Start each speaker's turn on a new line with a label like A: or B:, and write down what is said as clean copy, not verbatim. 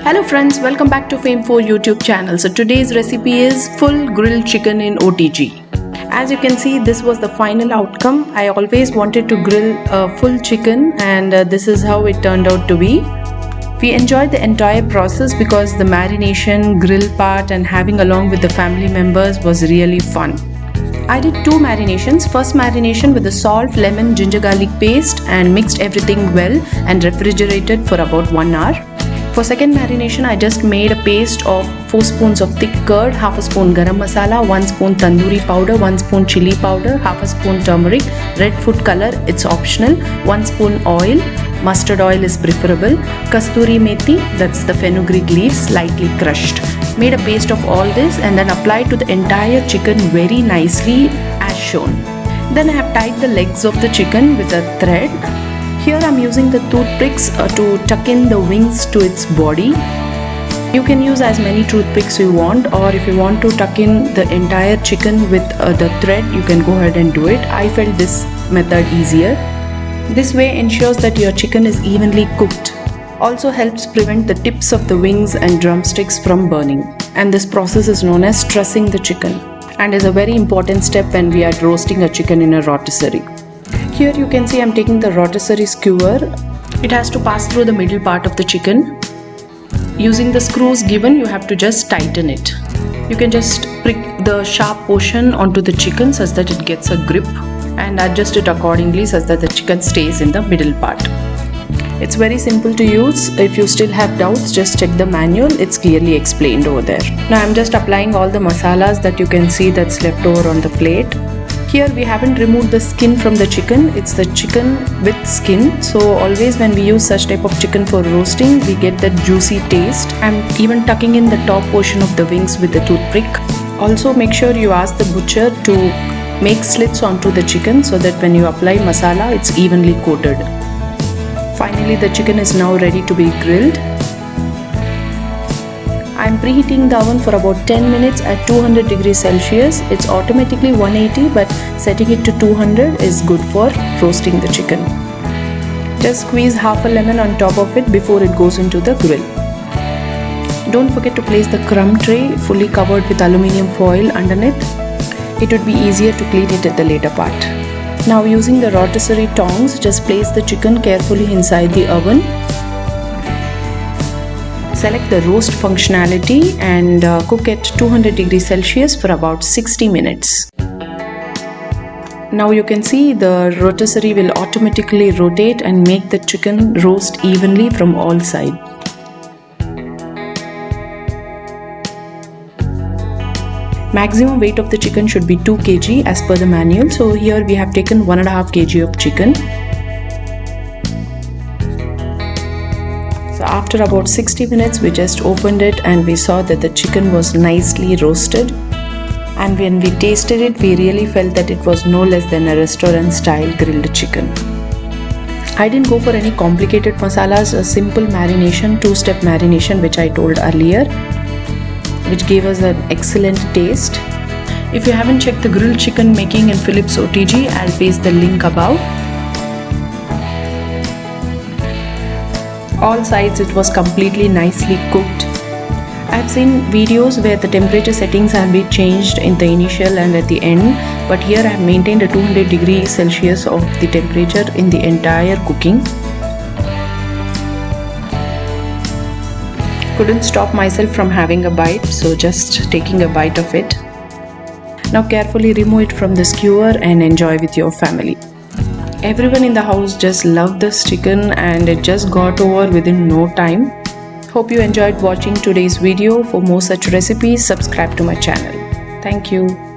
A: Hello friends, welcome back to Fame4 YouTube channel. So today's recipe is full grilled chicken in OTG. As you can see, this was the final outcome. I always wanted to grill a full chicken and this is how it turned out to be. We enjoyed the entire process because the marination, grill part and having along with the family members was really fun. I did two marinations. First marination with the salt, lemon, ginger garlic paste and mixed everything well and refrigerated for about 1 hour. For second marination, I just made a paste of 4 spoons of thick curd, half a spoon garam masala, 1 spoon tandoori powder, 1 spoon chili powder, half a spoon turmeric, red food color, it's optional, 1 spoon oil, mustard oil is preferable, kasturi methi, that's the fenugreek leaves, lightly crushed. Made a paste of all this and then applied to the entire chicken very nicely as shown. Then I have tied the legs of the chicken with a thread. Here I am using the toothpicks to tuck in the wings to its body. You can use as many toothpicks you want, or if you want to tuck in the entire chicken with the thread, you can go ahead and do it. I felt this method easier. This way ensures that your chicken is evenly cooked. Also helps prevent the tips of the wings and drumsticks from burning. And this process is known as trussing the chicken and is a very important step when we are roasting a chicken in a rotisserie. Here you can see I am taking the rotisserie skewer. It has to pass through the middle part of the chicken. Using the screws given, you have to just tighten it. You can just prick the sharp portion onto the chicken such that it gets a grip and adjust it accordingly such that the chicken stays in the middle part. It's very simple to use. If you still have doubts, just check the manual. It's clearly explained over there. Now I'm just applying all the masalas that you can see that's left over on the plate. Here we haven't removed the skin from the chicken, it's the chicken with skin. So always when we use such type of chicken for roasting, we get that juicy taste. I'm even tucking in the top portion of the wings with the toothpick. Also make sure you ask the butcher to make slits onto the chicken so that when you apply masala, it's evenly coated. Finally, the chicken is now ready to be grilled. I am preheating the oven for about 10 minutes at 200 degrees Celsius. It's automatically 180, but setting it to 200 is good for roasting the chicken. Just squeeze half a lemon on top of it before it goes into the grill. Don't forget to place the crumb tray fully covered with aluminium foil underneath. It would be easier to clean it at the later part. Now using the rotisserie tongs, just place the chicken carefully inside the oven. Select the roast functionality and cook at 200 degrees Celsius for about 60 minutes. Now you can see the rotisserie will automatically rotate and make the chicken roast evenly from all sides. Maximum weight of the chicken should be 2 kg as per the manual. So here we have taken 1.5 kg of chicken. So after about 60 minutes, we just opened it and we saw that the chicken was nicely roasted. And when we tasted it, we really felt that it was no less than a restaurant style grilled chicken. I didn't go for any complicated masalas, a simple marination, 2-step marination which I told earlier, which gave us an excellent taste. If you haven't checked the grilled chicken making in Philips OTG, I'll paste the link above. All sides it was completely nicely cooked. I've seen videos where the temperature settings have been changed in the initial and at the end, but here I have maintained a 200 degrees Celsius of the temperature in the entire cooking. Couldn't stop myself from having a bite, so just taking a bite of it. Now carefully remove it from the skewer and enjoy with your family. Everyone in the house just loved this chicken and it just got over within no time. Hope you enjoyed watching today's video. For more such recipes, subscribe to my channel. Thank you.